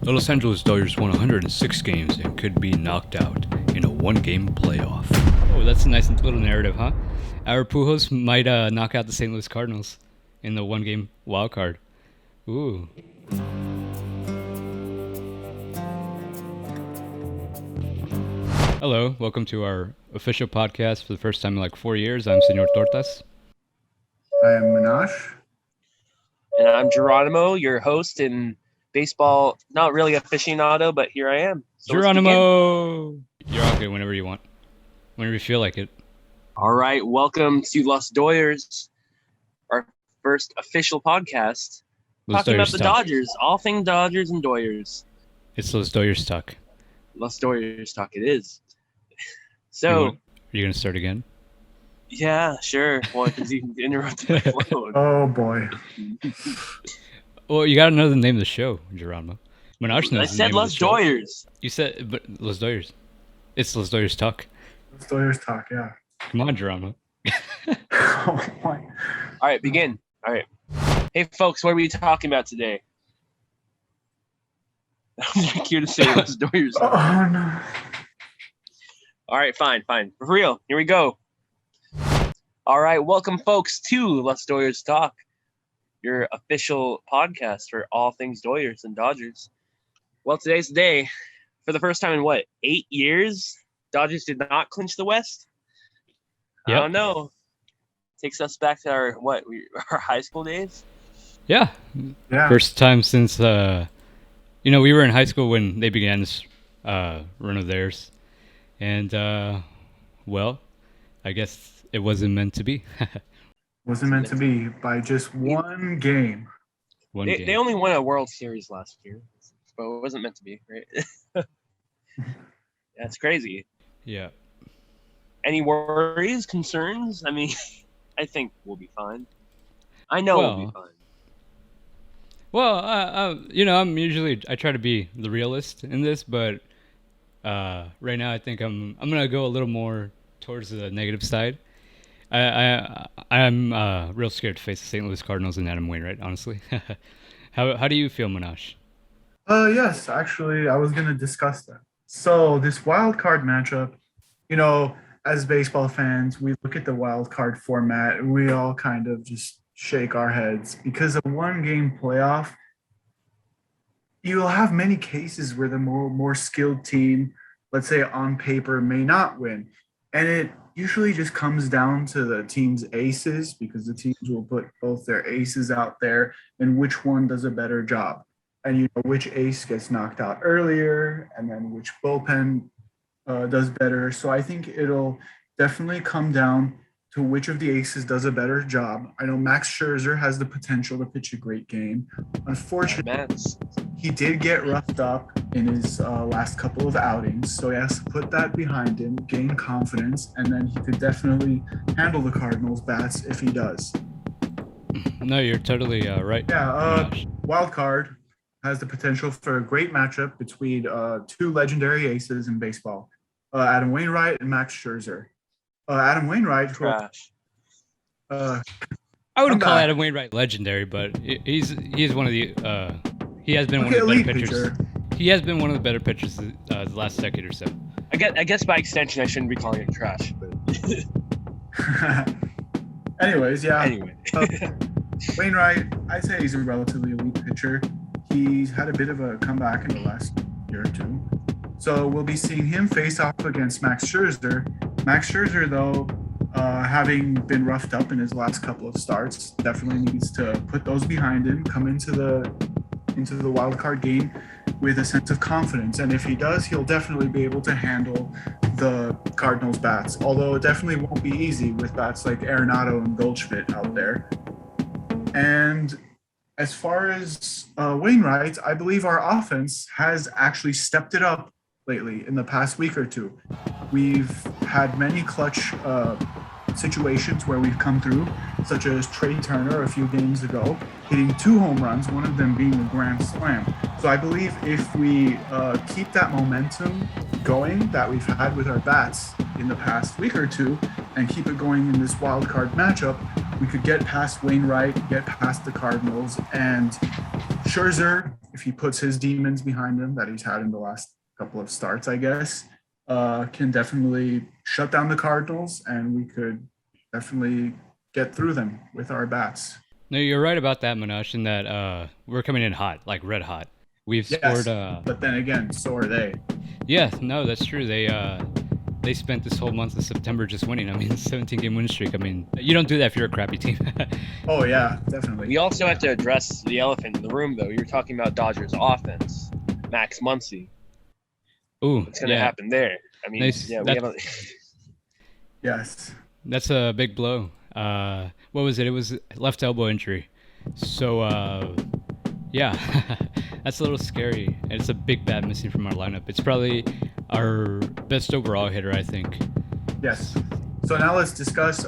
The Los Angeles Dodgers won 106 games and could be knocked out in a one-game playoff. Oh, that's a nice little narrative, huh? Our Pujols might knock out the St. Louis Cardinals in the one-game wild card. Ooh. Hello, welcome to our official podcast for the first time in like 4 years. I'm Senor Tortas. I am Minash. And I'm Geronimo, your host in baseball, not really aficionado, but here I am. So Geronimo! You're all good whenever you want. Whenever you feel like it. All right, welcome to Los Doyers, our first official podcast. Talking about the Dodgers, all things Dodgers and Doyers. It's Los Doyers Talk. Los Doyers Talk it is. So... Are you going to start again? Yeah, sure. Well, because you interrupted my flow. Oh, boy. Well, you got to know the name of the show, Geronimo. Minash knows I said Los Doyers. You said, but Los Doyers. It's Los Doyers Talk. Los Doyers Talk, yeah. Come on, Geronimo. Oh, my. All right, begin. All right. Hey, folks, what are we talking about today? I'm here to say Los Doyers. Oh, no. All right, fine. For real, here we go. All right, welcome, folks, to Los Doyers Talk, your official podcast for all things Doyers and Dodgers. Well, today's the day. For the first time in, 8 years, Dodgers did not clinch the West? Yep. I don't know. Takes us back to our high school days? Yeah. First time since, we were in high school when they began this run of theirs. And, I guess it wasn't meant to be. Wasn't meant to be by just one game. They only won a World Series last year, but it wasn't meant to be, right? That's crazy. Yeah. Any worries, concerns? I mean, I think we'll be fine. I know we'll be fine. Well, I try to be the realist in this, but right now I think I'm gonna go a little more towards the negative side. I'm real scared to face the St. Louis Cardinals and Adam Wainwright, honestly. How do you feel, Minash? Yes, actually, I was going to discuss that. So this wild card matchup, as baseball fans, we look at the wild card format and we all kind of just shake our heads because a one-game playoff, you'll have many cases where the more skilled team, let's say on paper, may not win. And it usually just comes down to the team's aces because the teams will put both their aces out there and which one does a better job. And which ace gets knocked out earlier and then which bullpen does better. So I think it'll definitely come down to which of the aces does a better job. I know Max Scherzer has the potential to pitch a great game. Unfortunately, he did get roughed up in his last couple of outings, so he has to put that behind him, gain confidence, and then he could definitely handle the Cardinals' bats if he does. No, you're totally right. Yeah, wild card has the potential for a great matchup between two legendary aces in baseball, Adam Wainwright and Max Scherzer. Adam Wainwright. Trash. I wouldn't call Adam Wainwright legendary, but he's one of the he has been one of the better pitchers. Pitcher. He has been one of the better pitchers the last decade or so. I guess by extension I shouldn't be calling it trash, but anyways, yeah. Wainwright, I'd say he's a relatively elite pitcher. He's had a bit of a comeback in the last year or two. So we'll be seeing him face off against Max Scherzer. Max Scherzer, though, having been roughed up in his last couple of starts, definitely needs to put those behind him, come into the wild card game with a sense of confidence. And if he does, he'll definitely be able to handle the Cardinals' bats, although it definitely won't be easy with bats like Arenado and Goldschmidt out there. And as far as Wainwright, I believe our offense has actually stepped it up lately in the past week or two. We've had many clutch situations where we've come through, such as Trey Turner a few games ago, hitting 2 home runs, one of them being a grand slam. So I believe if we keep that momentum going that we've had with our bats in the past week or two and keep it going in this wild card matchup, we could get past Wainwright, get past the Cardinals, and Scherzer if he puts his demons behind him that he's had in the last couple of starts, I guess, can definitely shut down the Cardinals, and we could definitely get through them with our bats. No, you're right about that, Manash, in that we're coming in hot, like red hot. We've scored. But then again, so are they. Yeah, no, that's true. They spent this whole month of September just winning. I mean, 17-game win streak. I mean, you don't do that if you're a crappy team. Oh yeah, definitely. We also have to address the elephant in the room, though. You're talking about Dodgers offense, Max Muncy. Ooh, what's going to happen there? I mean, nice. Yeah, we have a... Yes. That's a big blow. What was it? It was left elbow injury. So, yeah, that's a little scary. And it's a big bat missing from our lineup. It's probably our best overall hitter, I think. Yes. So now let's discuss,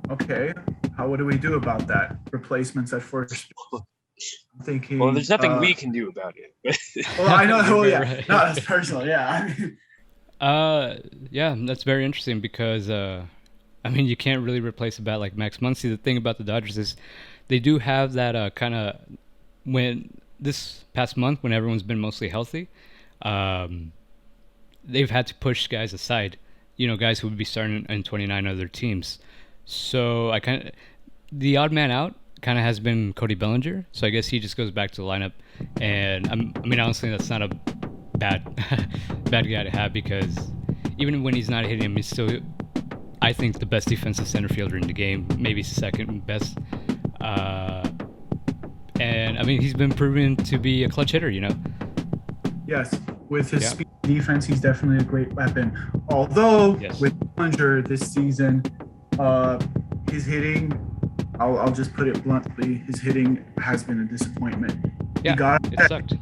okay, what do we do about that? Replacements at first. I'm thinking, well, there's nothing we can do about it. Well, I know. Well, yeah. Right. No, that's personal. Yeah. I mean, yeah, that's very interesting because, I mean, you can't really replace a bat like Max Muncy. The thing about the Dodgers is they do have that kind of, when this past month, when everyone's been mostly healthy, they've had to push guys aside, guys who would be starting in 29 other teams. So the odd man out kind of has been Cody Bellinger. So I guess he just goes back to the lineup. And I mean, honestly, that's not a bad guy to have, because even when he's not hitting him, he's still, I think, the best defensive center fielder in the game, maybe second best. And I mean, he's been proven to be a clutch hitter, Yes, with his speed defense, he's definitely a great weapon. Although with Bellinger this season, his hitting, I'll just put it bluntly, his hitting has been a disappointment. Yeah, it sucked.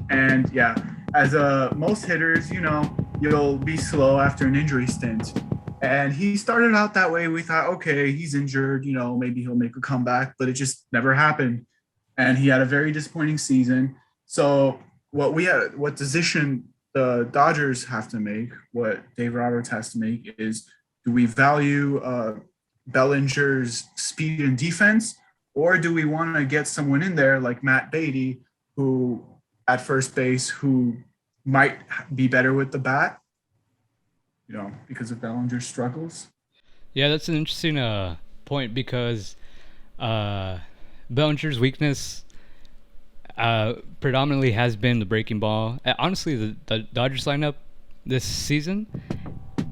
And yeah, as most hitters, you'll be slow after an injury stint. And he started out that way. We thought, okay, he's injured, maybe he'll make a comeback, but it just never happened. And he had a very disappointing season. So what decision the Dodgers have to make, what Dave Roberts has to make, is, do we value Bellinger's speed and defense, or do we want to get someone in there like Matt Beatty, who at first base, who might be better with the bat, because of Bellinger's struggles? Yeah, that's an interesting point, because Bellinger's weakness predominantly has been the breaking ball. Honestly, the Dodgers lineup this season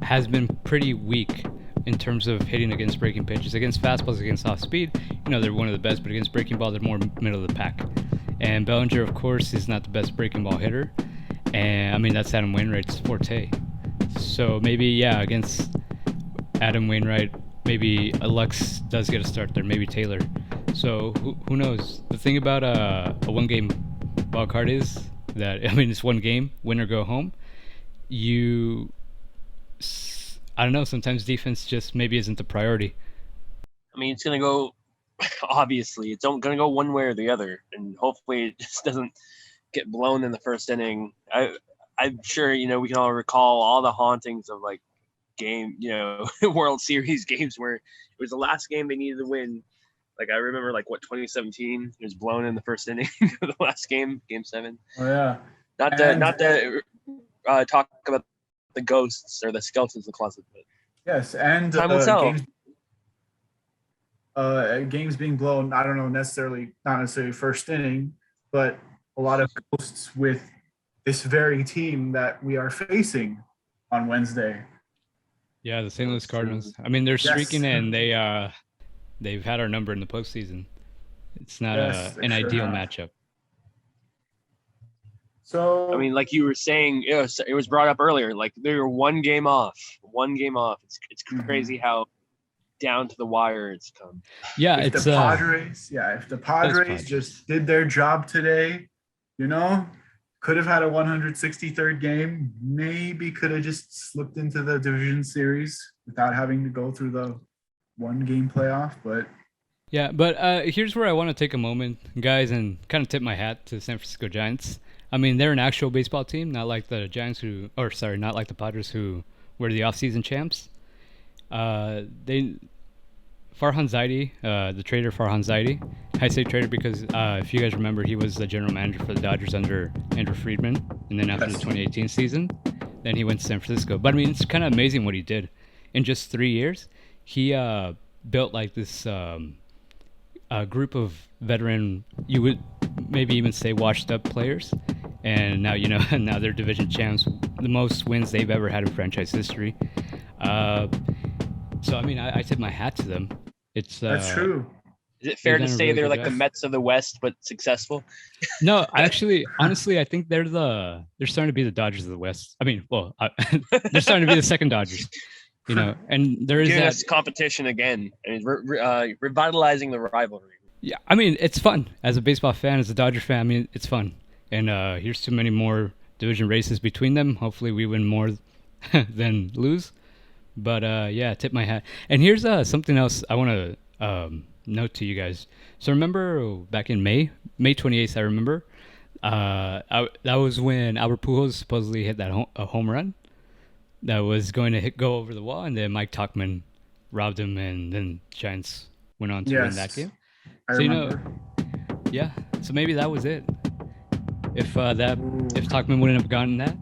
has been pretty weak in terms of hitting against breaking pitches. Against fastballs, against off speed, they're one of the best, but against breaking ball, they're more middle of the pack. And Bellinger, of course, is not the best breaking ball hitter. And I mean, that's Adam Wainwright's forte. So maybe, against Adam Wainwright, maybe Lux does get a start there, maybe Taylor. So who knows? The thing about a one-game wild card is that, I mean, it's one game, win or go home. I don't know, sometimes defense just maybe isn't the priority. I mean, it's going to go, obviously, it's going to go one way or the other, and hopefully it just doesn't get blown in the first inning. I'm sure, we can all recall all the hauntings of, like, game, World Series games where it was the last game they needed to win. Like, I remember, 2017, it was blown in the first inning of the last game, Game 7. Oh, yeah. Not to talk about the ghosts or the skeletons in the closet. But yes, and time will tell. Games being blown, I don't know, not necessarily first inning, but a lot of ghosts with this very team that we are facing on Wednesday. Yeah, the St. Louis Cardinals. I mean, they're streaking, and they've had our number in the postseason. It's not an ideal matchup. So I mean, like you were saying, it was brought up earlier. Like, they were one game off. It's crazy how down to the wire it's come. Yeah, if the Padres just did their job today, could have had a 163rd game. Maybe could have just slipped into the division series without having to go through the one-game playoff. But yeah, but here's where I want to take a moment, guys, and kind of tip my hat to the San Francisco Giants. I mean, they're an actual baseball team, not like the Giants not like the Padres who were the off-season champs. They, Farhan Zaidi, the trader Farhan Zaidi. I say trader because if you guys remember, he was the general manager for the Dodgers under Andrew Friedman, and then after the 2018 season, then he went to San Francisco. But I mean, it's kind of amazing what he did in just 3 years. He built like this group of veteran, you would maybe even say washed up players, and now now they're division champs, the most wins they've ever had in franchise history. So I mean, I tip my hat to them. That's true. Is it fair to say they're like the Mets of the West, but successful? No, honestly, I think they're starting to be the Dodgers of the West. I mean, well, they're starting to be the second Dodgers. And there is that competition again. I mean, revitalizing the rivalry. Yeah, I mean, it's fun as a baseball fan, as a Dodger fan. I mean, it's fun. And here's too many more division races between them. Hopefully, we win more than lose. But yeah, tip my hat. And here's something else I want to note to you guys. So remember back in May 28th, I remember that was when Albert Pujols supposedly hit that home run that was going to go over the wall, and then Mike Tauchman robbed him, and then Giants went on to win that game. I remember. Yeah. So maybe that was it. If Tauchman wouldn't have gotten that,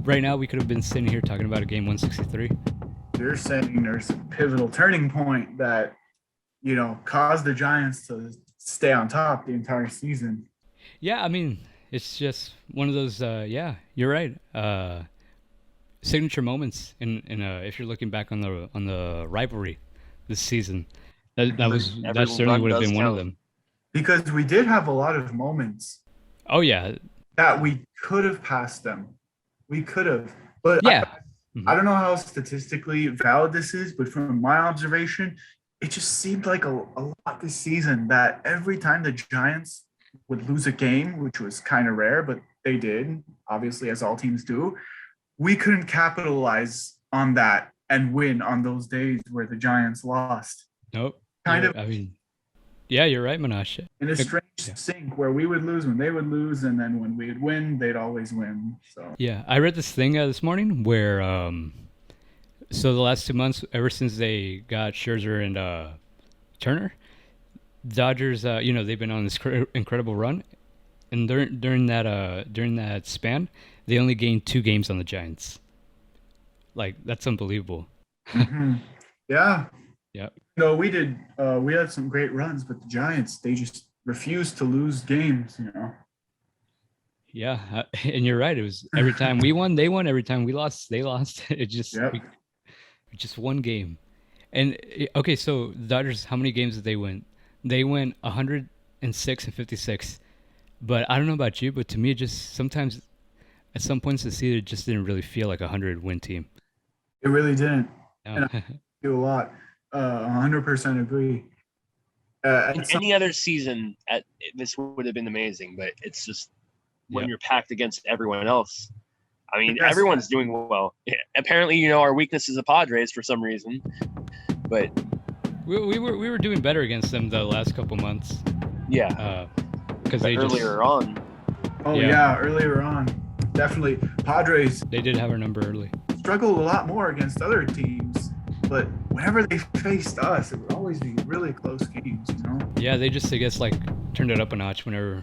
right now we could have been sitting here talking about a game 163. You're saying there's a pivotal turning point that, caused the Giants to stay on top the entire season. Yeah, I mean, it's just one of those. Yeah, you're right. Signature moments in if you're looking back on the rivalry this season, that certainly would have been one of them. Because we did have a lot of moments. Oh yeah. That we could have passed them. We could have, but yeah. I don't know how statistically valid this is, but from my observation, it just seemed like a lot this season that every time the Giants would lose a game, which was kind of rare, but they did, obviously, as all teams do, we couldn't capitalize on that and win on those days where the Giants lost. Nope. I mean, yeah, you're right, Menashe. In a strange sync where we would lose when they would lose, and then when we'd win, they'd always win. So yeah, I read this thing this morning where so the last 2 months, ever since they got Scherzer and Turner, Dodgers, they've been on this incredible run, and during that span, they only gained 2 games on the Giants. Like, that's unbelievable. Mm-hmm. Yeah. Yeah. No, we did. We had some great runs, but the Giants, they just refused to lose games. Yeah, and you're right. It was every time we won, they won. Every time we lost, they lost. It just just one game. And okay, so the Dodgers, how many games did they win? They went 106 and 56. But I don't know about you, but to me, it just sometimes at some points this season, it just didn't really feel like a 100-win team. It really didn't. No. And I do a lot. 100% agree. In any other season, this would have been amazing, but it's just when you're packed against everyone else. I mean, everyone's doing well. Apparently, our weakness is the Padres for some reason, but we were doing better against them the last couple months. Yeah, because they earlier on. Oh yeah, earlier on, definitely Padres. They did have our number early. Struggled a lot more against other teams. But whenever they faced us, it would always be really close games, Yeah, they just, I guess, turned it up a notch whenever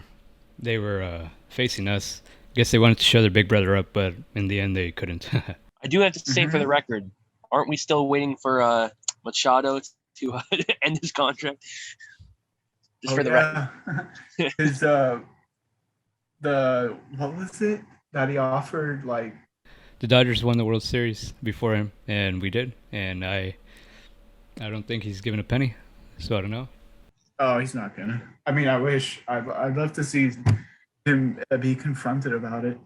they were facing us. I guess they wanted to show their big brother up, but in the end, they couldn't. I do have to say, for the record, aren't we still waiting for Machado to end his contract? Just for the record. His, what was it that he offered, The Dodgers won the World Series before him, and we did. And I don't think he's given a penny, so I don't know. Oh, he's not gonna. I mean, I wish. I'd love to see him be confronted about it.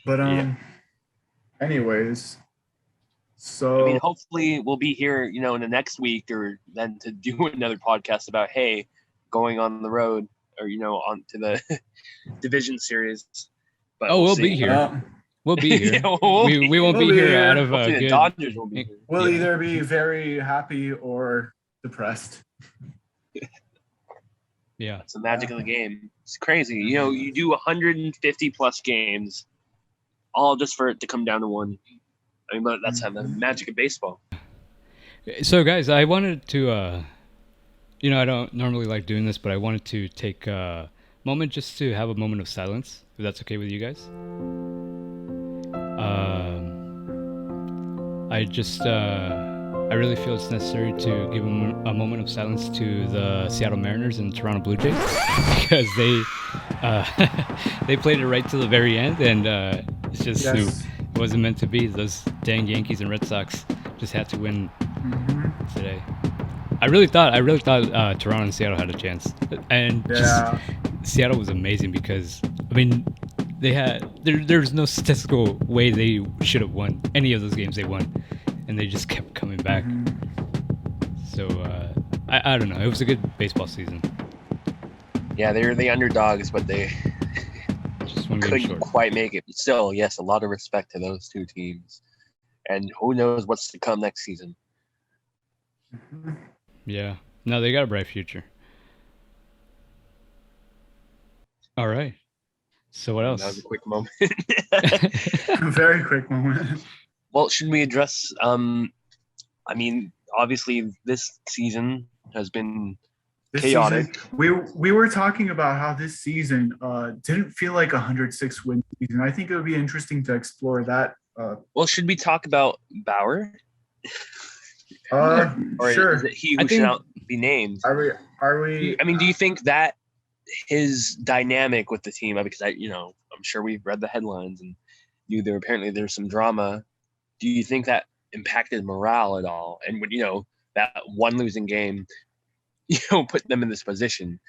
But anyways, so I mean, hopefully we'll be here, in the next week, or then to do another podcast about going on the road, or on to the division series. But we'll be here. We'll be here. Yeah, we won't be here out of the Dodgers will be here. We'll either be very happy or depressed. Yeah. It's the magic of the game. It's crazy. You do 150 plus games, all just for it to come down to one. I mean, but that's the magic of baseball. So, guys, I wanted to, I don't normally like doing this, but I wanted to take a moment just to have a moment of silence, if that's okay with you guys. I really feel it's necessary to give a moment of silence to the Seattle Mariners and Toronto Blue Jays because uh, they played it right to the very end, and it's just Yes. it wasn't meant to be. Those dang Yankees and Red Sox just had to win today. I really thought Toronto and Seattle had a chance, and just Yeah. Seattle was amazing because I mean they had there's no statistical way they should have won any of those games they won, and they just kept coming back. So I don't know. It was a good baseball season. Yeah, they were the underdogs, but they Just one game couldn't short. quite make it. But still, yes, a lot of respect to those two teams. And who knows what's to come next season. Yeah. No, they got a bright future. All right. So what That was else? a quick moment. Very quick moment. Well, should we address? I mean, obviously, this season has been This chaotic. season, we were talking about how this season didn't feel like a 106 win season. I think it would be interesting to explore that. Well, should we talk about Bauer? Or Sure. is it he I who should think- not be named? Are we? I mean, do you think that his dynamic with the team? Because I'm sure we've read the headlines and knew there's some drama. Do you think that impacted morale at all? And when that one losing game, put them in this position.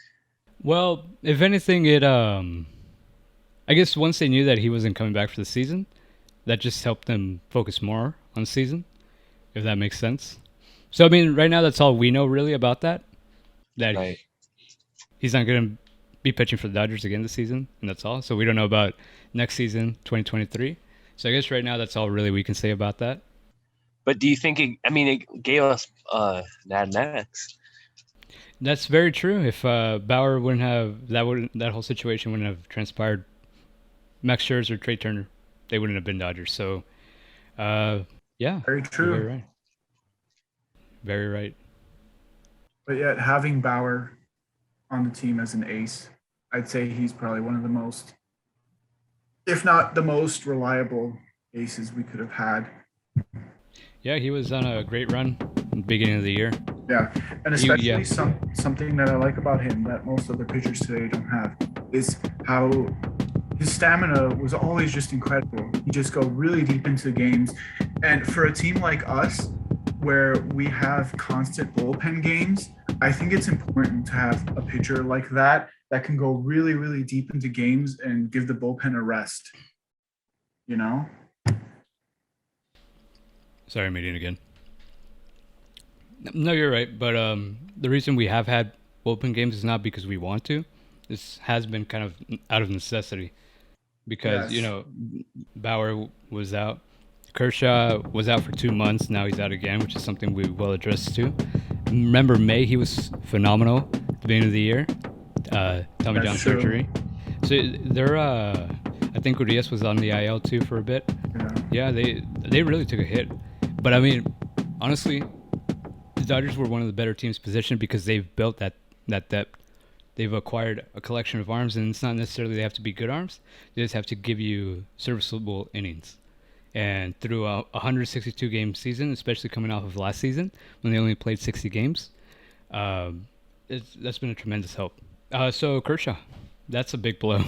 Well, if anything, I guess once they knew that he wasn't coming back for the season, that just helped them focus more on the season, if that makes sense. So I mean, right now that's all we know really about that. That Right. he's not going to be pitching for the Dodgers again this season, and that's all. So we don't know about next season, 2023. So I guess right now that's all really we can say about that. But do you think it gave us Mad Max? That's very true. If Bauer wouldn't have that whole situation wouldn't have transpired, Max Scherzer, Trey Turner, they wouldn't have been Dodgers. So, yeah, Very you're true. very right. Very right. But yet, having Bauer on the team as an ace, I'd say he's probably one of the most, if not the most reliable aces we could have had. Yeah, he was on a great run in the beginning of the year. Yeah, and especially yeah. something that I like about him that most other pitchers today don't have is how his stamina was always just incredible. He just go really deep into games, and for a team like us, where we have constant bullpen games, I think it's important to have a pitcher like that can go really, really deep into games and give the bullpen a rest. You know? Sorry, I'm eating again. No, you're right. But the reason we have had bullpen games is not because we want to. This has been kind of out of necessity. Because, Yes. Bauer was out. Kershaw was out for 2 months. Now he's out again, which is something we will address too. Remember May, he was phenomenal at the beginning of the year. Tommy That's John true. surgery. So I think Urias was on the IL too for a bit. Yeah. Yeah, they really took a hit. But I mean, honestly, the Dodgers were one of the better teams positioned because they've built that depth. They've acquired a collection of arms, and it's not necessarily they have to be good arms. They just have to give you serviceable innings. And through a 162 game season, especially coming off of last season when they only played 60 games, that's been a tremendous help. So Kershaw, that's a big blow.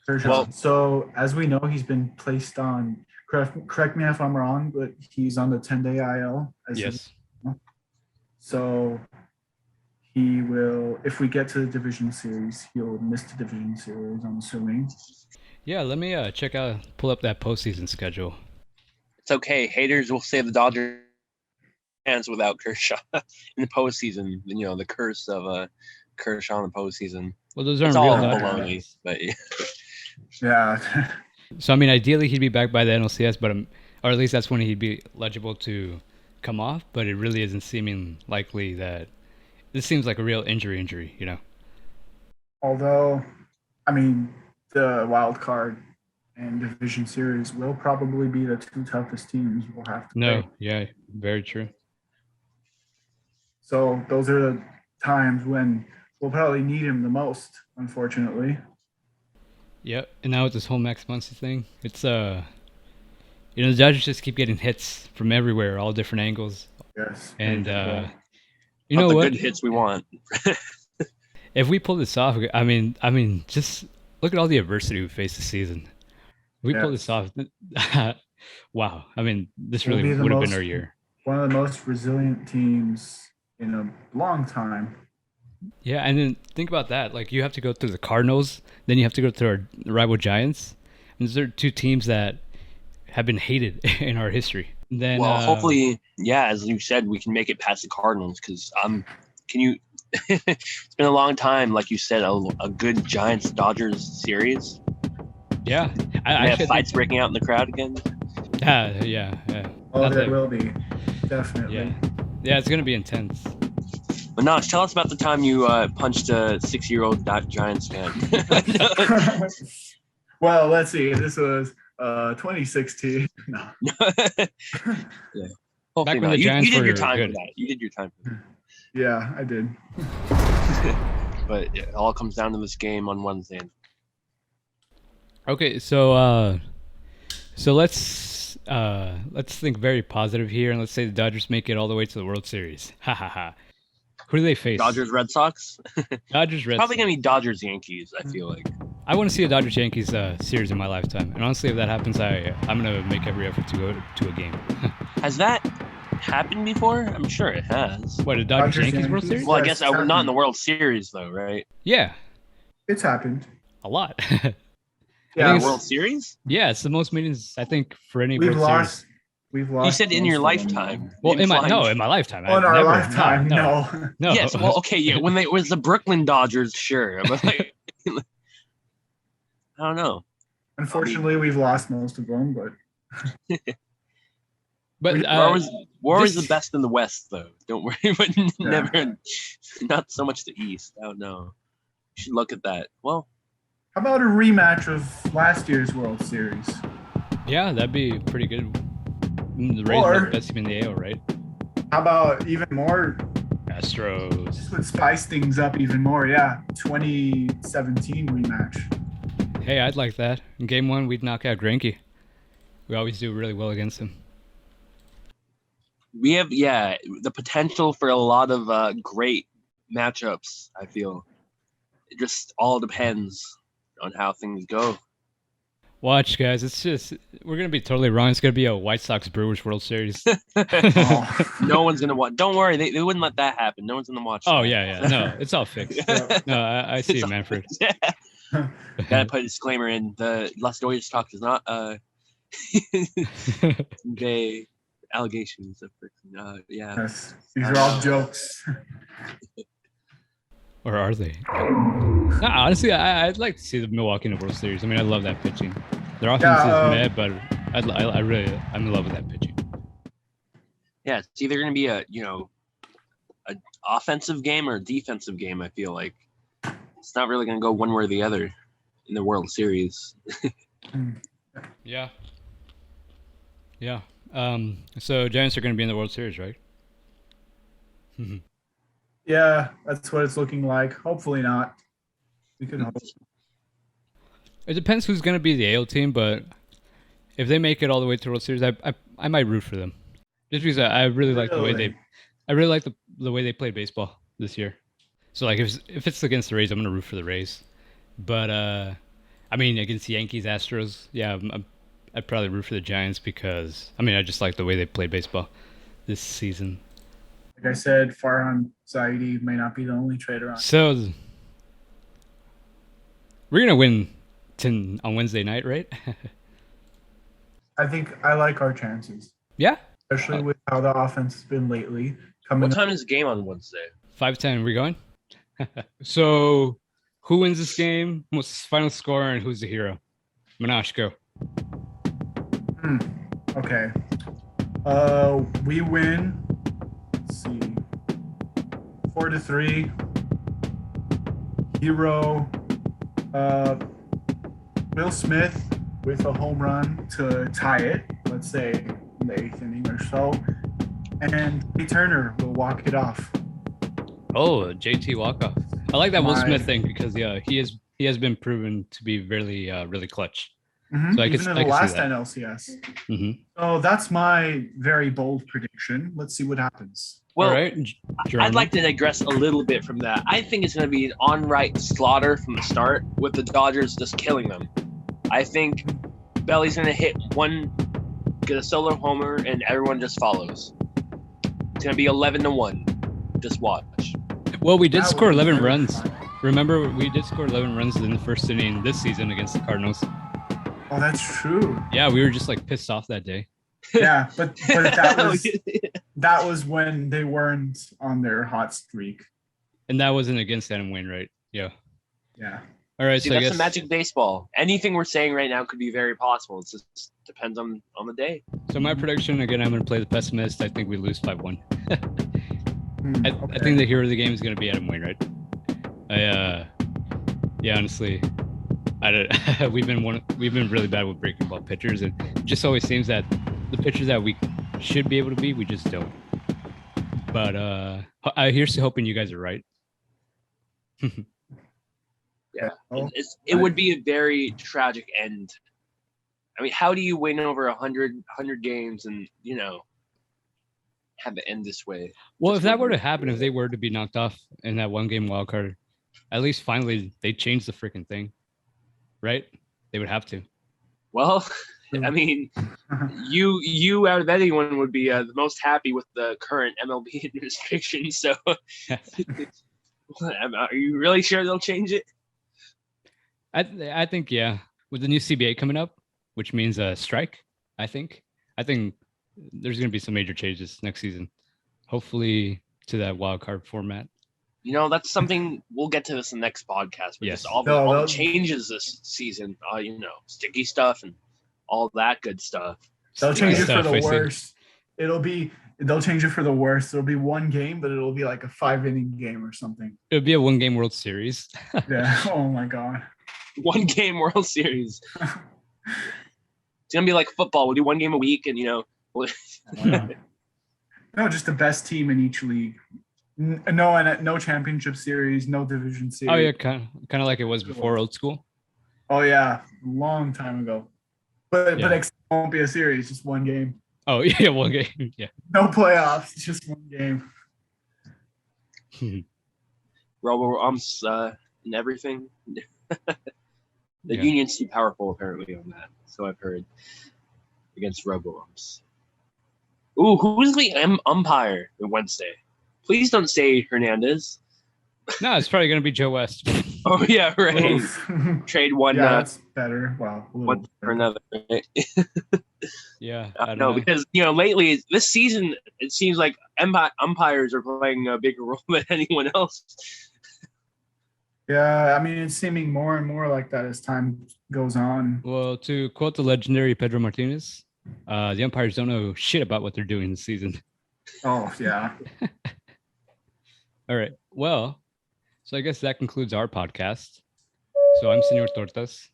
Kershaw. Well- So as we know, he's been placed on. Correct me if I'm wrong, but he's on the 10-day IL. Yes. So he will, if we get to the division series, he'll miss the division series, I'm assuming. Yeah, let me pull up that postseason schedule. It's okay. Haters will say the Dodgers fans without Kershaw in the postseason. The curse of Kershaw in the postseason. Well, those It's aren't real all Dodgers baloney. fans. But Yeah. So I mean, ideally he'd be back by the NLCS, but or at least that's when he'd be eligible to come off. But it really isn't seeming likely that this seems like a real injury. Although, I mean, the wild card and division series will probably be the two toughest teams we'll have to No, play. yeah, very true. So those are the times when we'll probably need him the most, unfortunately. Yep. And now with this whole Max Muncy thing, it's the Dodgers just keep getting hits from everywhere, all different angles. Yes. And you Not know the what? good hits we want. If we pull this off, I mean, just look at all the adversity we faced this season. If we pull this off, wow. I mean, this We'll really be the would have been most- our year. one of the most resilient teams in a long time. Yeah, and then think about that. Like, you have to go through the Cardinals, then you have to go through our rival Giants. And those are two teams that have been hated in our history. Then, Well, hopefully, yeah, as you said, we can make it past the Cardinals because can you? It's been a long time, like you said, a good Giants Dodgers series. yeah, I have fights breaking out in the crowd again. yeah. Oh, Not there that- will be. Definitely. Yeah, it's gonna be intense. But Nosh, tell us about the time you punched a 6-year-old Giants fan. Well, let's see. This was 2016. No. Yeah. Hopefully Back when not. the You Giants did were your time good. for that. You did your time for that. Yeah, I did. But it all comes down to this game on Wednesday. Okay, so let's think very positive here, and let's say the Dodgers make it all the way to the World Series. Ha ha ha. Who do they face? Dodgers Red Sox. Dodgers, Red Probably Sox. gonna be Dodgers Yankees. I feel like. I want to see a Dodgers Yankees series in my lifetime, and honestly, if that happens, I'm gonna make every effort to go to a game. Has that happened before? I'm sure it has. What, a Dodgers Dodgers, Yankees World Yankees? Series? Well, I Yes, guess it's not in happened. the World Series though, right? Yeah, It's happened. a lot. Yeah, think World Series? Yeah, it's the most meetings I think for any we've World lost. Series. We've lost. You said in your most of them. lifetime. Well, in my Implying- lifetime. Oh, in I've our never- lifetime, no. no. Yes. Well, okay. Yeah. When it was the Brooklyn Dodgers, sure. But like, I don't know. Unfortunately, we've lost most of them, but But War was this- the best in the West, though. Don't worry, but never, not so much the East. Oh no, you should look at that. Well, how about a rematch of last year's World Series? yeah, that'd be pretty good. The Rays Or- are the best team in the AL, right? How about even more? Astros. This would spice things up even more. Yeah, 2017 rematch. Hey, I'd like that. In Game 1, we'd knock out Greinke. We always do really well against him. we have the potential for a lot of great matchups. I feel it just all depends on how things go. Watch, guys. We're going to be totally wrong. It's going to be a White Sox Brewers World Series. Oh. No one's gonna watch. Don't worry, they wouldn't let that happen. No one's gonna watch. Oh, that. yeah. No, it's all fixed. Yeah. No, I see you, Manfred. Gotta put a disclaimer in. The Los Doyers Talk does not convey allegations of yeah. Yes, these are all jokes. Or are they? No, honestly, I'd like to see the Milwaukee in the World Series. I mean, I love that pitching. Their offense is mad, but I'm in love with that pitching. Yeah, it's either gonna be a an offensive game or a defensive game. I feel like it's not really gonna go one way or the other in the World Series. Yeah. Yeah. So Giants are going to be in the World Series, right? Yeah, that's what it's looking like. Hopefully not. We could hope. It depends who's going to be the AL team, but if they make it all the way to the World Series, I might root for them. Just because I really like the way the way they played baseball this year. So like if it's against the Rays, I'm going to root for the Rays. But I mean against the Yankees, Astros, yeah, I'd probably root for the Giants because I just like the way they played baseball this season. Like I said, Farhan Zaidi may not be the only trader on. So we're going to win on Wednesday night, right? I think I like our chances, Yeah. especially with how the offense has been lately. Coming What time is the game on Wednesday? 5:10. We going? So, who wins this game? What's the final score, and who's the hero? Manash, go. Okay. We win. Let's see. 4-3. Hero. Will Smith with a home run to tie it. Let's say in the 8th inning or so. And Trey Turner will walk it off. Oh, JT walk-off. I like that Will My- Smith thing because he has been proven to be really really clutch. Mhm, So I even could- in I the could see last that. NLCS. hmm So that's my very bold prediction. Let's see what happens. Well, All right, I'd like to digress a little bit from that. I think it's going to be an on-right slaughter from the start with the Dodgers just killing them. I think Belly's going to hit one, get a solo homer, and everyone just follows. It's going to be 11-1. Just watch. Well, we did That score would be 11 very runs. fun. Remember, we did score 11 runs in the first inning this season against the Cardinals. Oh, that's true. Yeah, we were just like pissed off that day. Yeah, but that was when they weren't on their hot streak. And that wasn't against Adam Wainwright. Yeah. Yeah. All right, See, so I that's guess the magic of baseball. Anything we're saying right now could be very possible. It just depends on the day. so my prediction again, I'm going to play the pessimist. I think we lose 5-1. I Okay. think the hero of the game is going to be Adam Wainwright. Yeah, honestly, we've been really bad with breaking ball pitchers, and it just always seems that the pitchers that we should be able to beat, we just don't. But here's to hoping you guys are right. Yeah, Oh, it would be a very tragic end. I mean, how do you win over 100 games and have it end this way? Well, Just if that were wouldn't to happen, if do they it. were to be knocked off in that one game wild card, at least finally they changed the freaking thing, right? They would have to. Well, I mean, you out of anyone would be the most happy with the current MLB administration. So, are you really sure they'll change it? I think yeah, with the new CBA coming up, which means a strike. I think there's going to be some major changes next season. Hopefully to that wild card format. That's something we'll get to this in the next podcast. But Yes. just all the changes this season, sticky stuff and all that good stuff. They'll change it for Stuff, I the see. worst. They'll change it for the worst. It'll be one game, but it'll be like a 5-inning game or something. It would be a one-game World Series. Yeah. Oh my god. One game World Series. It's gonna be like football. We'll do one game a week, and No, just the best team in each league. No championship series, no division series. Oh yeah, kind of like it was before old school. Oh yeah, long time ago. But Yeah. it won't be a series, just one game. Oh yeah, one game. Yeah. No playoffs, just one game. robo-umps and everything. The Yeah. union's too powerful apparently on that, so I've heard, against robo-umps. Ooh, who's the umpire on Wednesday? Please don't say Hernandez. No, it's probably going to be Joe West. Oh yeah, right. Oof. Trade one, Yeah, that's better. Wow. one for another. Right? Yeah. I don't No, know. because lately this season it seems like umpires are playing a bigger role than anyone else. Yeah, I mean, it's seeming more and more like that as time goes on. Well, to quote the legendary Pedro Martinez, the umpires don't know shit about what they're doing this season. Oh, yeah. All right. Well, so I guess that concludes our podcast. So I'm Senor Tortas.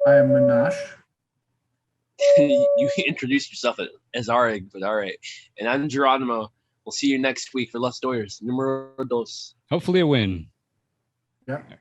I am Minash. You introduced yourself as Arig, but all right. And I'm Geronimo. We'll see you next week for Los Doyers. Numero dos. Hopefully a win. Yep.